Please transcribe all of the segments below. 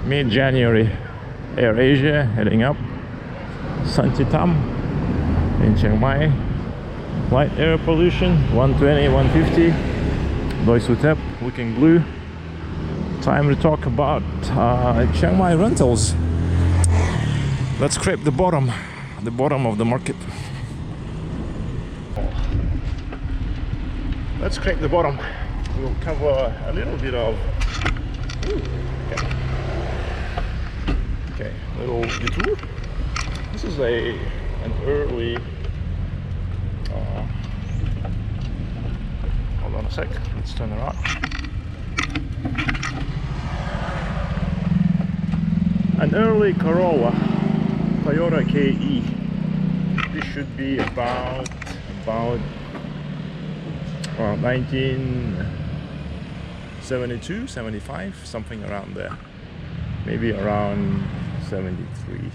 Mid-January, Air Asia heading up Santitham in Chiang Mai. Light air pollution 120, 150. By Suthep, looking blue. Time to talk about Chiang Mai rentals. Let's scrape the bottom of the market. Let's scrape the bottom. We'll cover a little bit of okay, little detour. This is an early hold on a sec, let's turn around. An early Corolla Toyota KE. This should be about 1972, 75, something around there. Maybe around 73.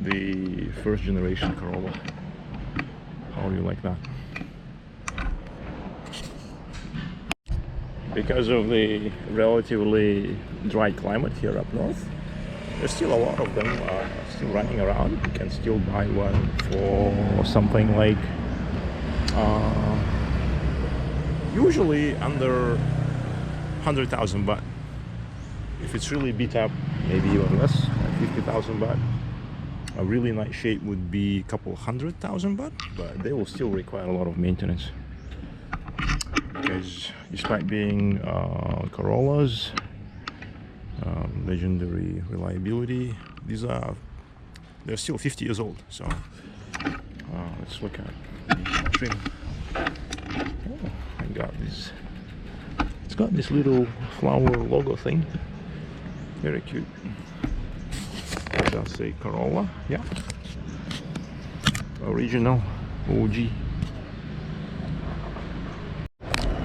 The first generation Corolla. How do you like that? Because of the relatively dry climate here up north, there's still a lot of them still running around. You can still buy one for something like usually under 100,000 baht. If it's really beat up, maybe even less, like 50,000 baht. A really nice shape would be a couple 100,000 baht, but they will still require a lot of maintenance. Because despite being Corollas, legendary reliability, they're still 50 years old. So let's look at the trim. Oh, I got this. It's got this little flower logo thing. Very cute. That's a Corolla, yeah. Original, OG.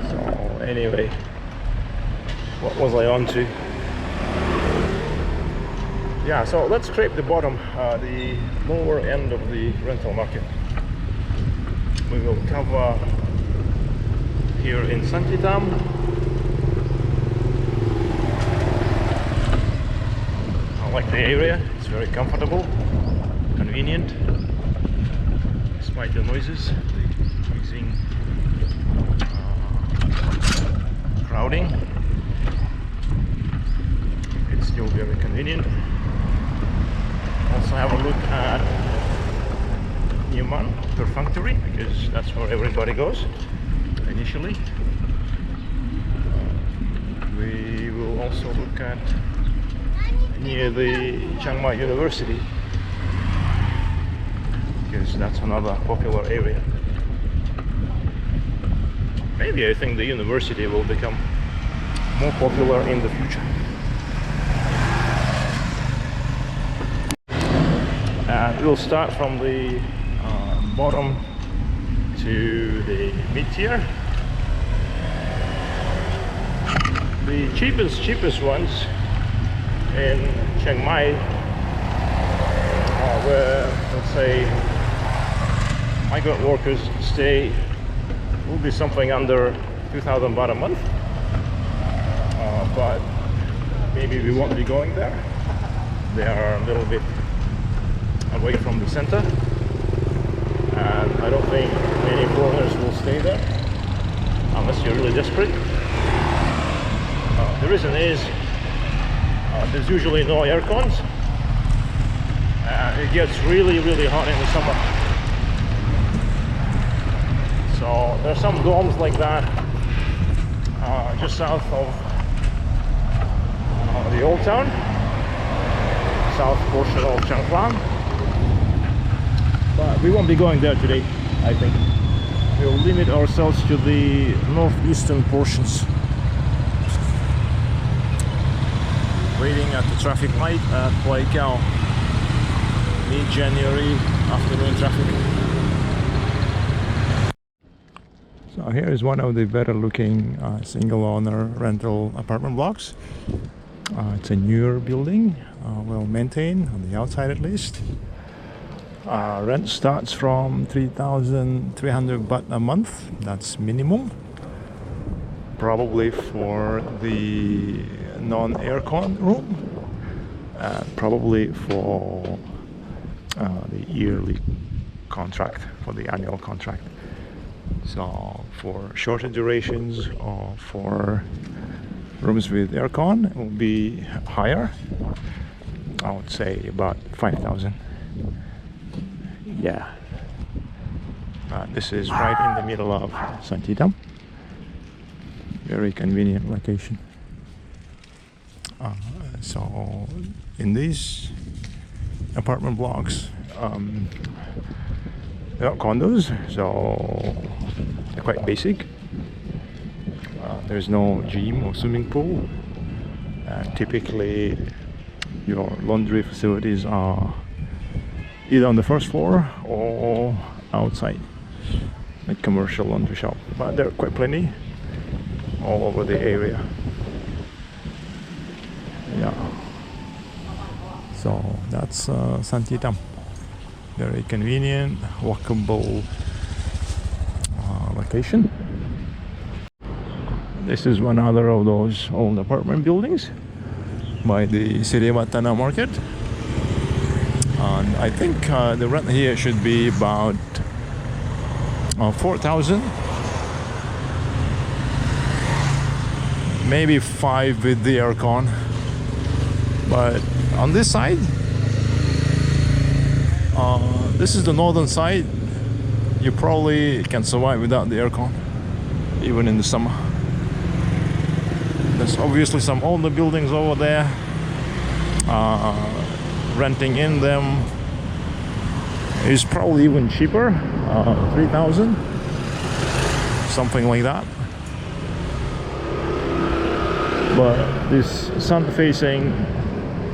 So anyway, what was I on to? Yeah, so let's scrape the bottom, the lower end of the rental market. We will cover here in Santitham. I like the area, it's very comfortable, convenient, despite the noises, the increasing crowding. It's still very convenient. Also have a look at Nimman perfunctory, because that's where everybody goes initially. We will also look at near the Chiang Mai University, because that's another popular area. Maybe I think the university will become more popular in the future. And we'll start from the bottom to the mid-tier. The cheapest ones in Chiang Mai, where let's say migrant workers stay, will be something under 2,000 baht a month. But maybe we won't be going there. They are a little bit away from the center, and I don't think many foreigners will stay there unless you're really desperate. The reason is there's usually no air cons. It gets really hot in the summer. So there's some dorms like that just south of the old town, south portion of Chiang Mai. But we won't be going there today, I think. We'll limit ourselves to the northeastern portions. Waiting at the traffic light at Huay Keaw. Mid-January afternoon traffic. So here is one of the better looking single owner rental apartment blocks. It's a newer building, well maintained on the outside at least. Rent starts from 3,300 baht a month, that's minimum. probably for the non-aircon room, and probably for the yearly contract, for the annual contract. So for shorter durations or for rooms with aircon, it will be higher. I would say about 5,000. Yeah. This is right in the middle of Santitham. Very convenient location. So in these apartment blocks, they're not condos, so they're quite basic. There's no gym or swimming pool. Typically, your laundry facilities are either on the first floor or outside, like commercial laundry shop. But there are quite plenty all over the area. Yeah. So that's Santitham. Very convenient, walkable location. This is one other of those old apartment buildings by the Sirimatana market. And I think the rent here should be about 4,000. Maybe 5 with the aircon. But on this side, this is the northern side, you probably can survive without the aircon, even in the summer. There's obviously some older buildings over there. Renting in them is probably even cheaper, 3,000, something like that. But these sun-facing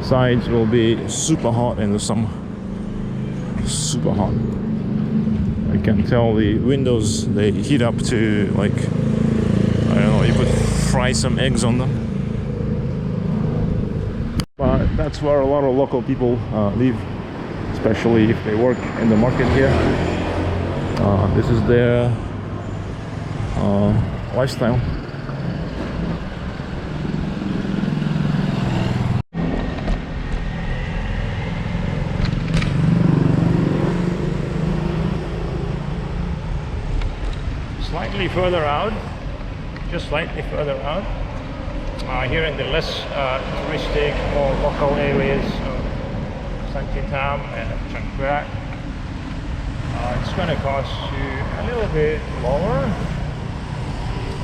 sides will be super hot in the summer. Super hot. I can tell the windows, they heat up to, like, I don't know, you could fry some eggs on them. But that's where a lot of local people live, especially if they work in the market here. This is their lifestyle. Slightly further out, just slightly further out, here in the less touristic or local areas of Santitham and Chiang Mai, it's going to cost you a little bit lower,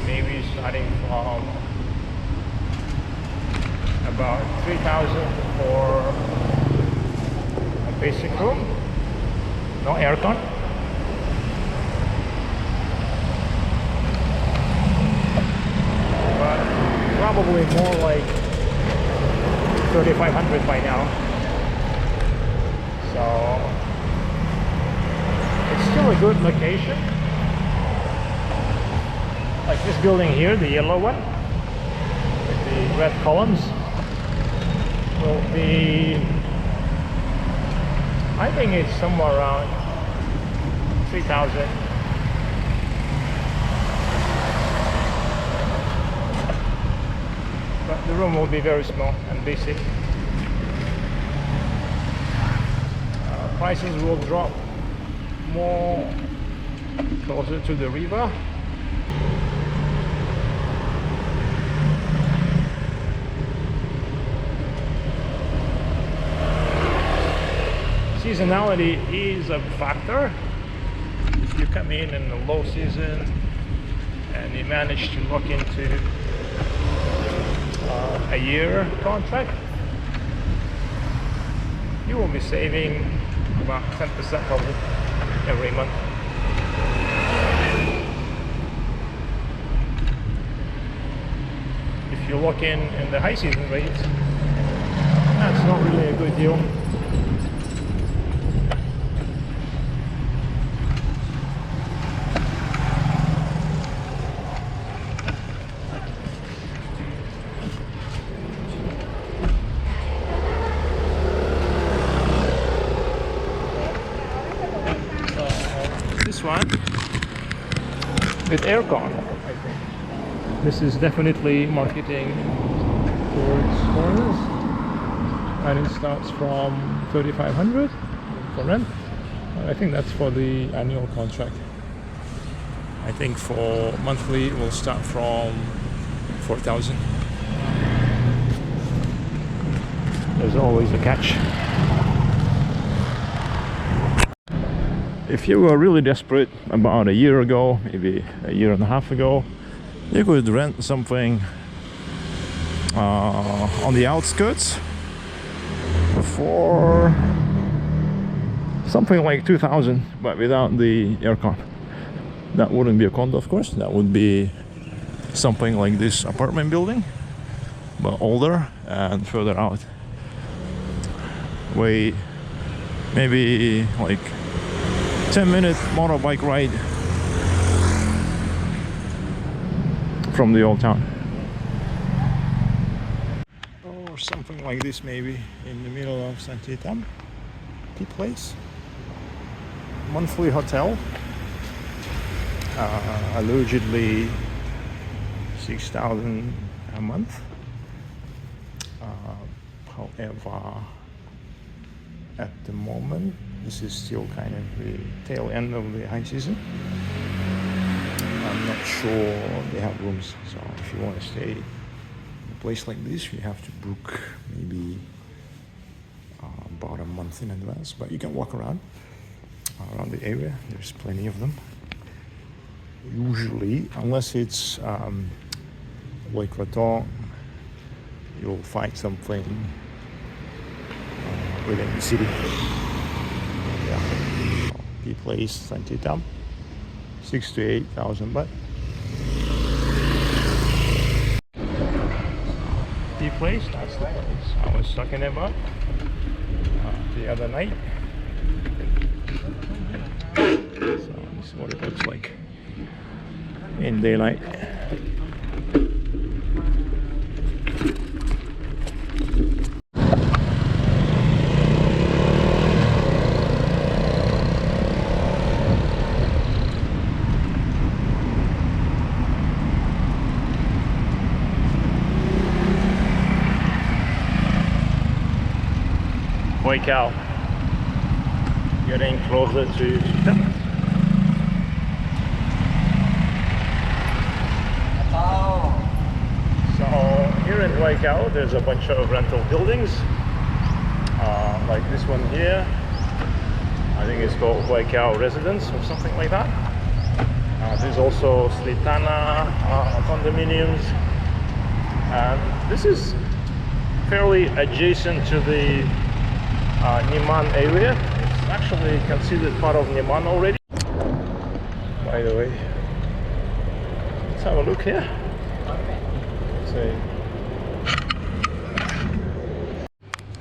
maybe starting from about 3,000 for a basic room, no aircon. Probably more like 3,500 by now. So it's still a good location. Like this building here, the yellow one with the red columns, will be, I think it's somewhere around 3,000. But the room will be very small and basic. Prices will drop more closer to the river. Seasonality is a factor. If you come in the low season and you manage to look into a year contract, you will be saving about 10% probably every month. If you look in the high season rates, that's not really a good deal. This one with aircon, I think. This is definitely marketing towards foreigners, and it starts from 3,500 for rent. I think that's for the annual contract. I think for monthly it will start from 4,000. There's always a catch. If you were really desperate about a year ago, maybe a year and a half ago, you could rent something on the outskirts for something like 2,000, but without the aircon. That wouldn't be a condo, of course. That would be something like this apartment building, but older and further out. Maybe like 10-minute motorbike ride from the old town. Or something like this, maybe in the middle of Santitham. Tea place. Monthly hotel. Allegedly 6,000 a month. However, at the moment, this is still kind of the tail end of the high season. I'm not sure they have rooms, so if you want to stay in a place like this, you have to book maybe about a month in advance. But you can walk around the area. There's plenty of them. Usually, unless it's Huay Keaw, you'll find something within the city. Yeah, the place Santitham, 6,000 to 8,000 baht. The place, that's the place I was talking about the other night. So this is what it looks like in daylight. Huay Keaw, getting closer to Suthep. So here in Huay Keaw, there's a bunch of rental buildings, like this one here. I think it's called Huay Keaw Residence or something like that. There's also Slitana condominiums, and this is fairly adjacent to the Nimman area. It's actually considered part of Nimman already. By the way, let's have a look here.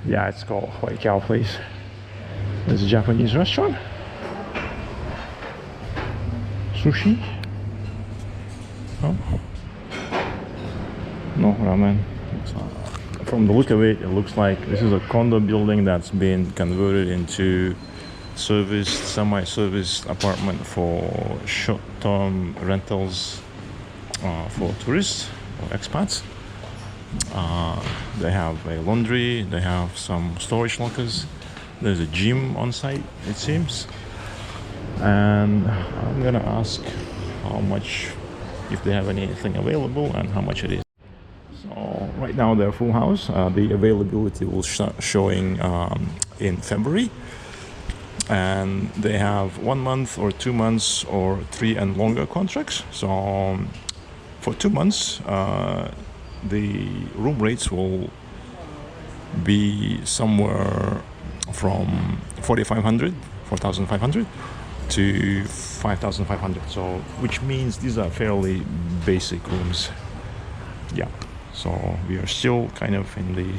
Yeah, it's called Huay Keaw Place. There's a Japanese restaurant. Sushi. Oh. No ramen. From the look of it, it looks like this is a condo building that's been converted into semi-serviced apartment for short-term rentals for tourists or expats. They have a laundry, they have some storage lockers, there's a gym on site, it seems. And I'm gonna ask how much, if they have anything available and how much it is. So right now they're full house. The availability will start showing in February, and they have 1 month or 2 months or 3 and longer contracts. So for 2 months, the room rates will be somewhere from 4,500 to 5,500. So which means these are fairly basic rooms. Yeah. So we are still kind of in the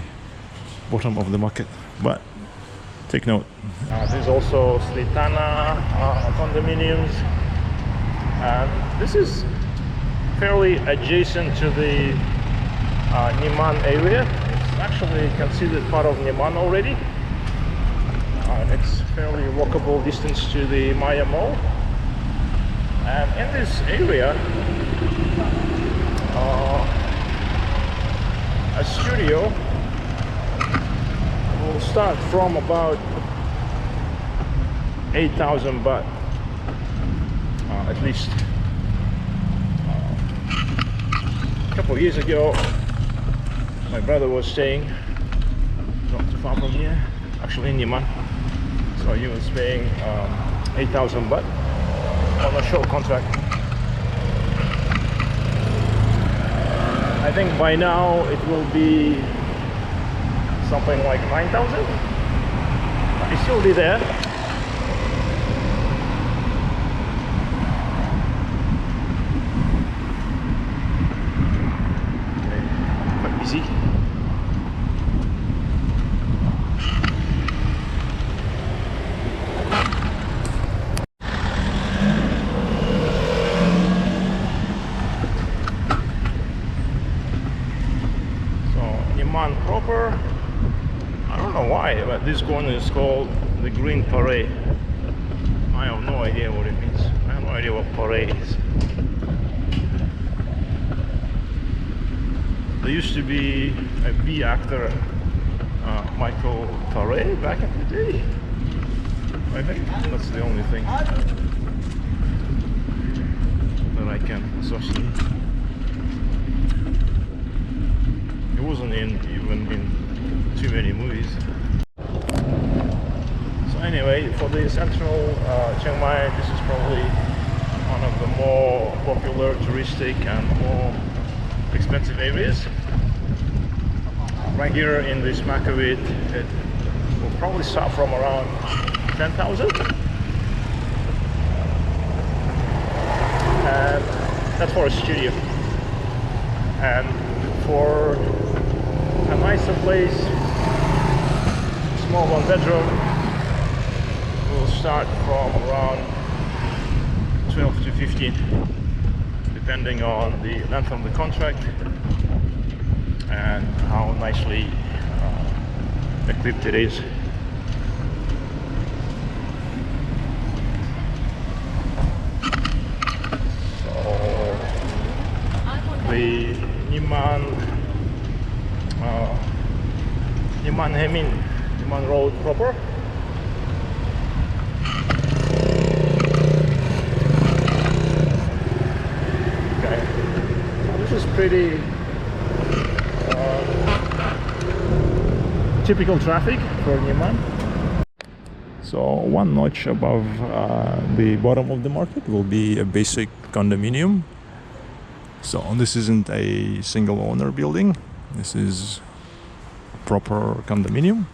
bottom of the market, but take note. There's also Slitana condominiums, and this is fairly adjacent to the Nimman area. It's actually considered part of Nimman already. It's fairly walkable distance to the Maya Mall. And in this area, A studio will start from about 8,000 baht, at least. A couple of years ago, my brother was staying not too far from here, actually in Nimman, so he was paying 8,000 baht on a short contract. I think by now it will be something like 9,000. It still be there. Okay, quite busy. Nimman proper, I don't know why, but this one is called the Green Parade. I have no idea what it means. I have no idea what parade is. There used to be a B actor, Michael Paré, back in the day. I think that's the only thing that I can associate. It wasn't even in too many movies. So anyway, for the central Chiang Mai, this is probably one of the more popular touristic and more expensive areas. Right here in this Macavit, it will probably start from around 10,000. And that's for a studio. And for a nicer place, small one bedroom, will start from around 12 to 15, depending on the length of the contract and how nicely equipped it is. So the Nimman Road proper. Okay, so this is pretty typical traffic for Nimman. So one notch above the bottom of the market will be a basic condominium. So this isn't a single owner building. This is a proper condominium,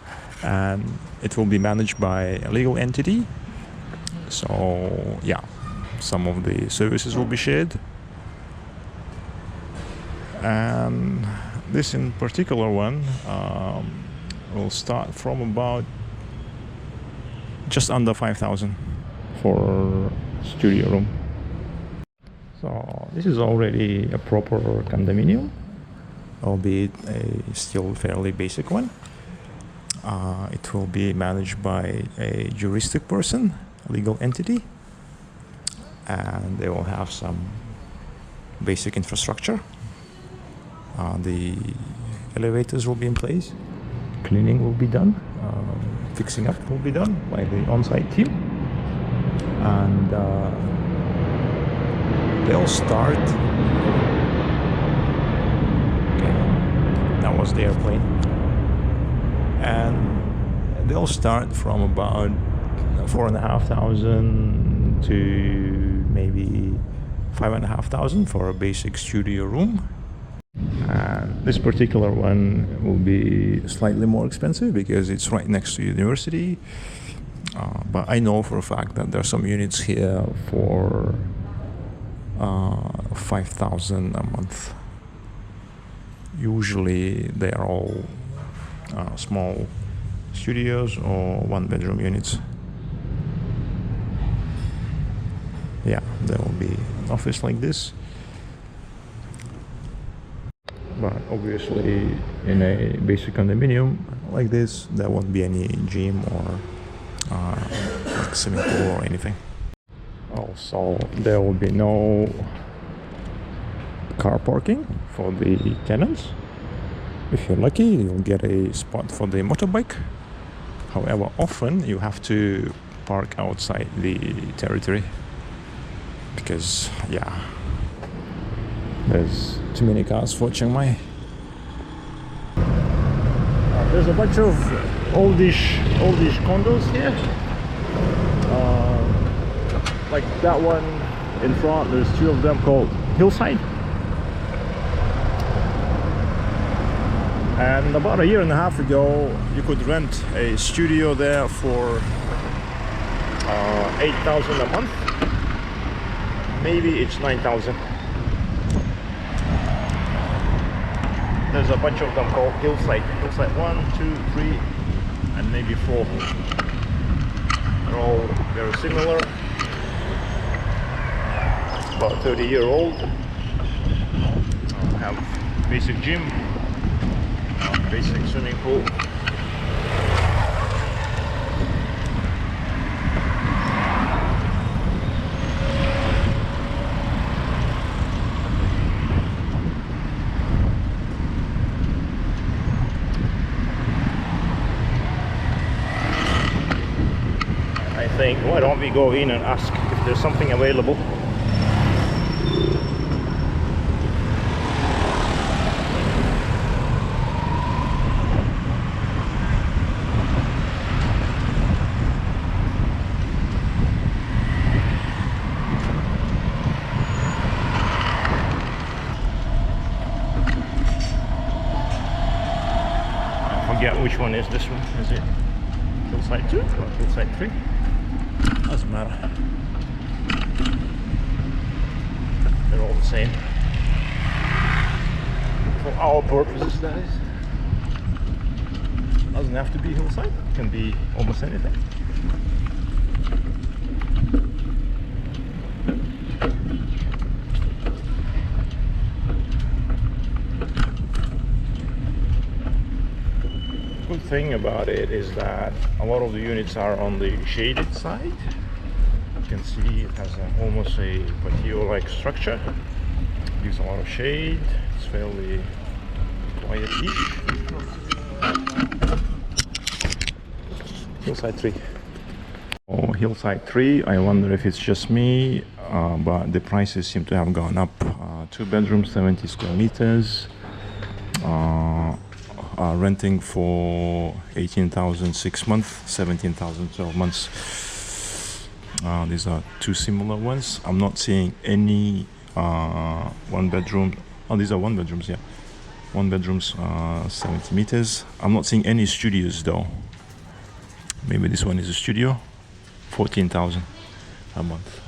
and it will be managed by a legal entity. So yeah, some of the services will be shared. And this in particular one will start from about just under 5,000 for studio room. So this is already a proper condominium, albeit a still fairly basic one. It will be managed by a juristic person, a legal entity, and they will have some basic infrastructure. The elevators will be in place, cleaning will be done, fixing up will be done by the on-site team, and they'll start. Okay, that was the airplane, and they'll start from about 4,500 to maybe 5,500 for a basic studio room. And this particular one will be slightly more expensive because it's right next to university. But I know for a fact that there are some units here for 5,000 a month. Usually they are all small studios or one-bedroom units. Yeah, there will be an office like this. But obviously in a basic condominium like this, there won't be any gym or like swimming pool or anything. Also, there will be no car parking for the tenants. If you're lucky, you'll get a spot for the motorbike. However, often you have to park outside the territory because, yeah, there's too many cars for Chiang Mai. There's a bunch of oldish condos here. Like that one in front, there's two of them called Hillside. And about a year and a half ago, you could rent a studio there for 8,000 a month. Maybe it's 9,000. There's a bunch of them called Hillside. Hillside 1, 2, 3, and maybe 4. They're all very similar. About 30-year-old. Have basic gym, basic swimming pool. I think, why don't we go in and ask if there's something available? Forget which one is this one. Is it Hillside 2 or Hillside 3? Doesn't matter. They're all the same. For our purposes, that is. Doesn't have to be Hillside. It can be almost anything. Good thing about it is that a lot of the units are on the shaded side. You can see it has almost a patio-like structure. Gives a lot of shade. It's fairly quiet-ish. Hillside 3. Oh, Hillside 3, I wonder if it's just me, but the prices seem to have gone up. 2 bedrooms, 70 square meters. Renting for 18,000 6 months, 17,000 12 months. These are two similar ones. I'm not seeing any one bedroom. Oh, these are one bedrooms, yeah. One bedrooms, 70 meters. I'm not seeing any studios though. Maybe this one is a studio. 14,000 a month.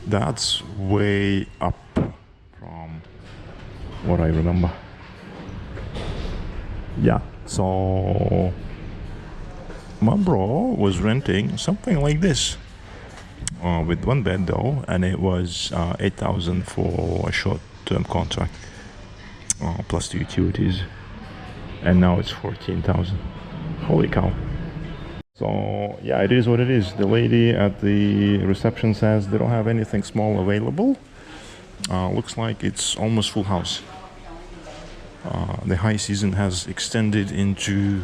That's way up from what I remember. Yeah, so my bro was renting something like this with one bed though, and it was 8,000 for a short-term contract plus the utilities, and now it's 14,000. Holy cow. So yeah, it is what it is. The lady at the reception says they don't have anything small available. Looks like it's almost full house. The high season has extended into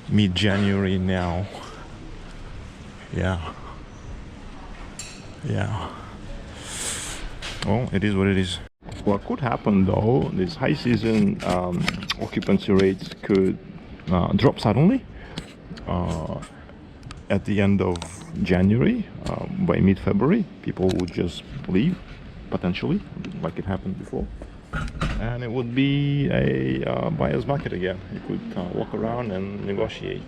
mid-January now. Yeah. Well, it is what it is. What could happen though, this high season occupancy rates could drop suddenly at the end of January. By mid-February, people would just leave, potentially, like it happened before. And it would be a buyer's market again. You could walk around and negotiate.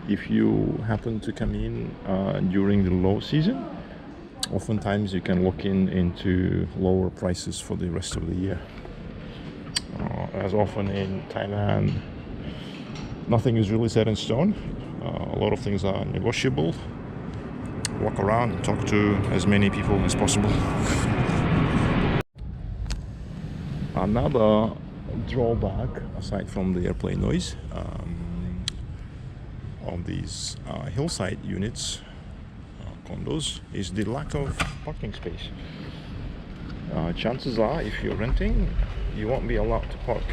If you happen to come in during the low season, oftentimes you can lock into lower prices for the rest of the year. As often in Thailand, nothing is really set in stone. A lot of things are negotiable. Walk around and talk to as many people as possible. Another drawback, aside from the airplane noise, of these hillside units, condos, is the lack of parking space. chances are, if you're renting, you won't be allowed to park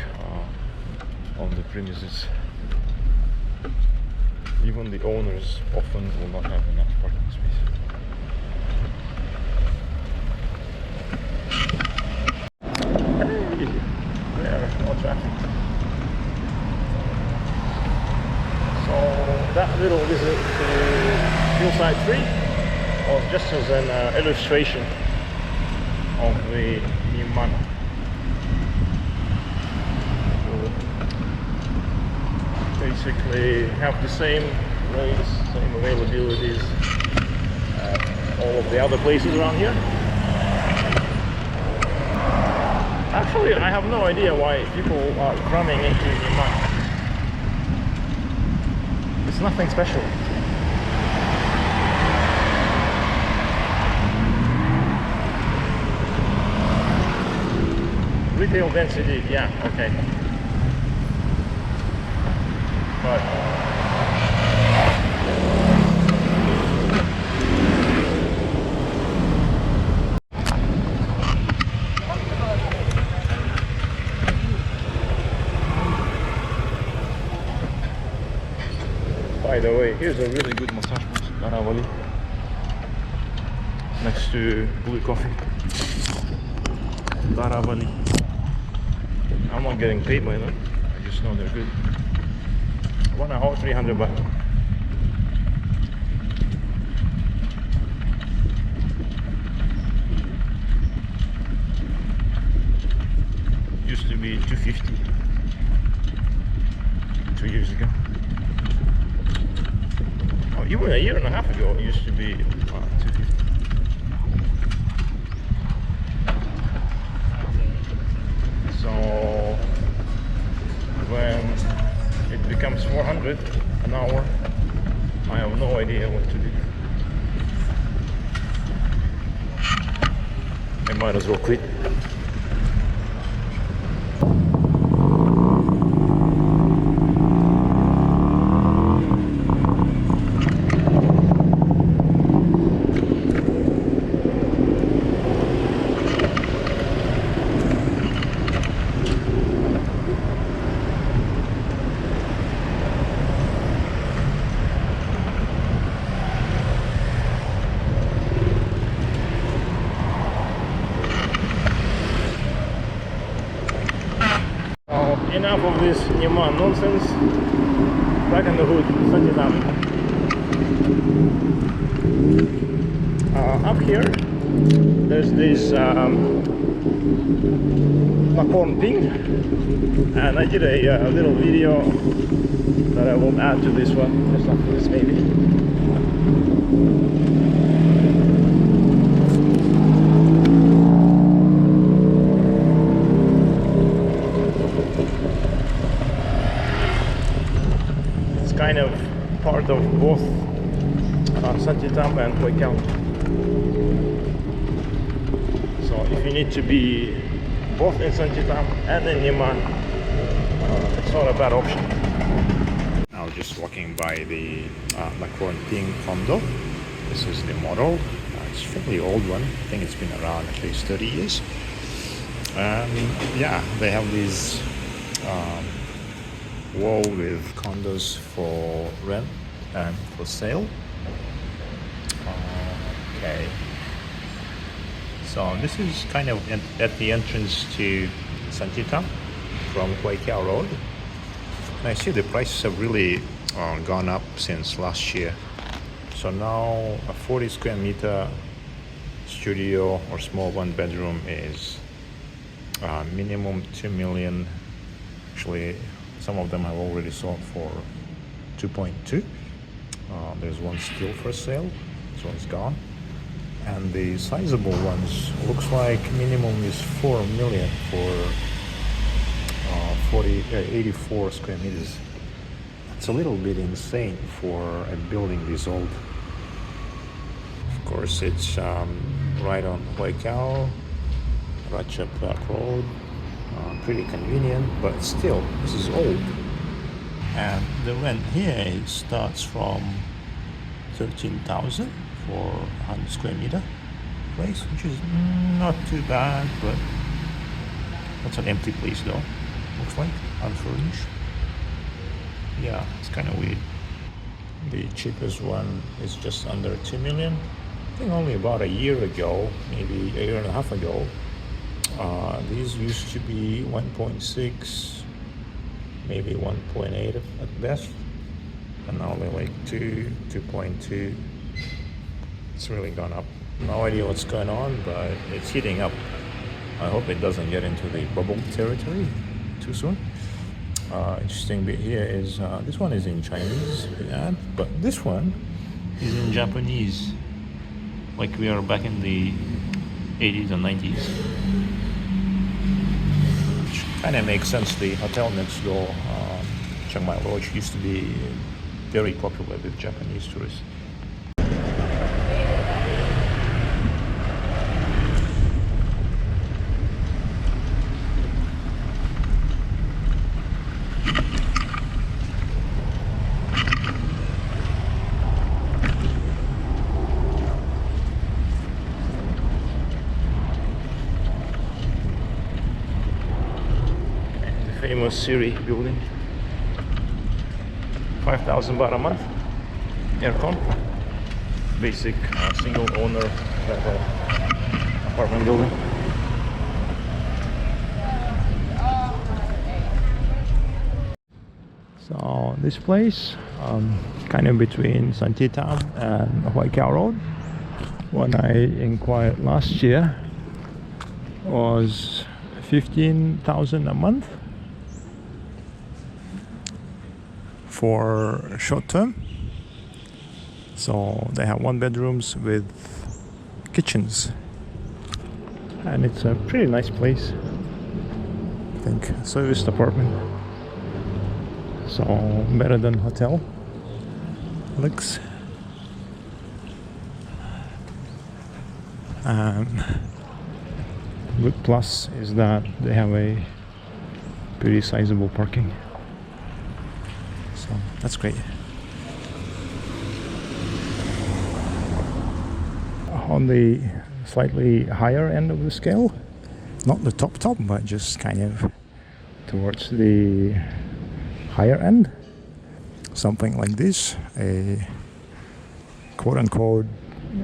on the premises. Even the owners often will not have enough parking space. Hey, there, no traffic. So that little visit to Hillside 3 was just as an illustration of the Nimman. Basically have the same rates, same availabilities as all of the other places around here. Actually, I have no idea why people are cramming into Nimman. It's nothing special. Retail density, yeah, okay. But by the way, here's a really good massage place, next to Blue Coffee. Dharavali. I'm not getting paid by them. I just know they're good. 1 hour, 300 baht. Used to be 250 2 years ago. Oh, even a year and a half ago it used to be 250. So when it becomes 400 an hour, I have no idea what to do. I might as well quit. Enough of this Nimman nonsense. Back in the hood, Santitham. Up here, there's this Nakhon Ping, and I did a little video that I will add to this one, just after this maybe. Kind of part of both Santitham and Huay Keaw. So if you need to be both in Santitham and in Nimman, it's not a bad option. Now just walking by the Nakhon Ping condo. This is the model. It's a fairly old one. I think it's been around at least 30 years. Yeah, they have these wall with condos for rent and for sale. Okay, so this is kind of at the entrance to Santitham from Huay Keaw Road. And I see the prices have really gone up since last year. So now a 40 square meter studio or small one bedroom is minimum 2 million. Actually, some of them have already sold for 2.2. There's one still for sale. This one's gone. And the sizable ones looks like minimum is 4 million for 84 square meters. It's a little bit insane for a building this old. Of course, it's right on Huay Keaw, Ratchet Park Road. Pretty convenient, but still, this is old. And the rent here starts from 13,000 for 100 square meter place, which is not too bad, but that's an empty place though. Looks like unfurnished. Yeah, it's kind of weird. The cheapest one is just under 2 million. I think only about a year ago, maybe a year and a half ago, these used to be 1.6, maybe 1.8 at best, and now they're like 2.2. It's really gone up. No idea what's going on, but it's heating up. I hope it doesn't get into the bubble territory too soon. Interesting bit here is this one is in Chinese, the ad, but this one is in Japanese, like we are back in the 80s and 90s. Which kind of makes sense. The hotel next door, Chiang Mai Lodge, used to be very popular with Japanese tourists. Famous Siri building, 5,000 baht a month, aircon, basic single owner apartment building. So this place, kind of between Santitham and Huay Keaw Road, when I inquired last year, was 15,000 a month. For short term. So they have 1 bedrooms with kitchens, and it's a pretty nice place. I think serviced apartment, so better than hotel looks. Good plus is that they have a pretty sizable parking. So that's great. On the slightly higher end of the scale, not the top, but just kind of towards the higher end, something like this, a quote-unquote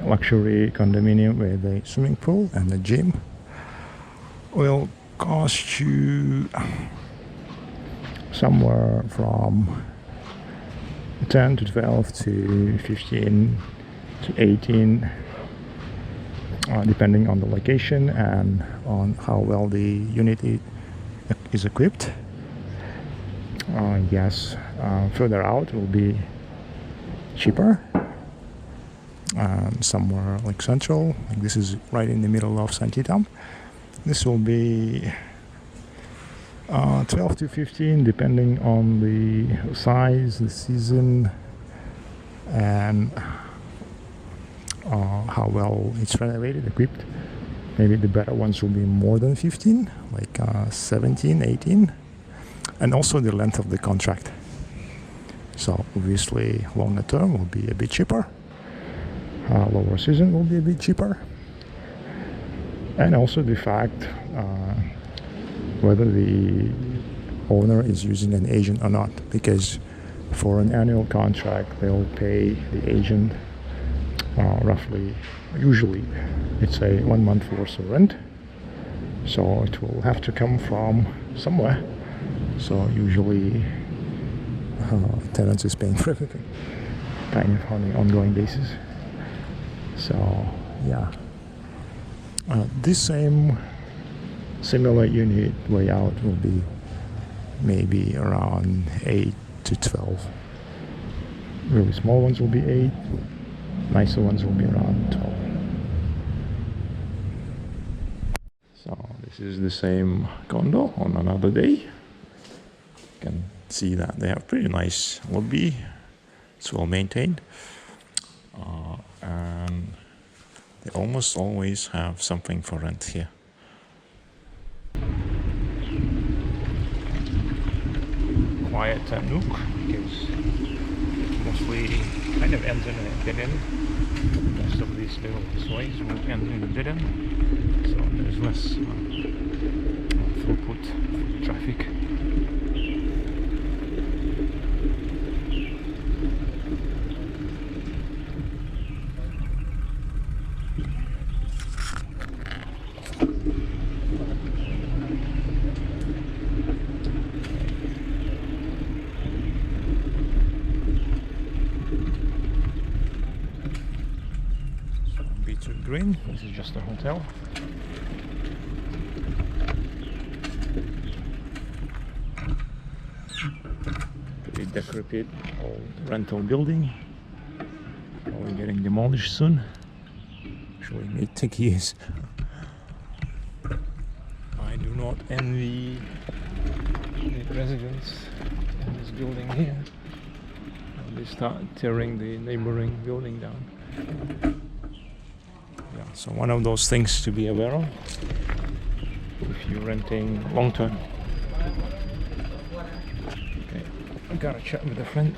luxury condominium with a swimming pool and a gym, will cost you somewhere from 10 to 12 to 15 to 18, depending on the location and on how well the unit is equipped. Yes, further out will be cheaper, somewhere like central, like this is right in the middle of Santitham. This will be 12 to 15, depending on the size, the season, and how well it's renovated, equipped. Maybe the better ones will be more than 15, like 17, 18, and also the length of the contract. So obviously longer term will be a bit cheaper, lower season will be a bit cheaper, and also the fact whether the owner is using an agent or not, because for an annual contract they'll pay the agent roughly, usually it's a 1 month worth of rent, so it will have to come from somewhere. So usually tenants is paying for everything, kind of on an ongoing basis. So yeah, this similar unit way out will be maybe around 8 to 12. Really small ones will be 8, nicer ones will be around 12. So this is the same condo on another day. You can see that they have pretty nice lobby, it's well maintained, and they almost always have something for rent here. Quiet nook, because mostly kind of ends in a dead end. Most of the these little sways will end in the dead end, so there's less throughput for traffic. Green. This is just a hotel. Pretty decrepit old rental building. Probably getting demolished soon. Actually, it may take years. I do not envy the residents in this building here. They start tearing the neighboring building down. So one of those things to be aware of if you're renting long term. Okay, I gotta chat with a friend.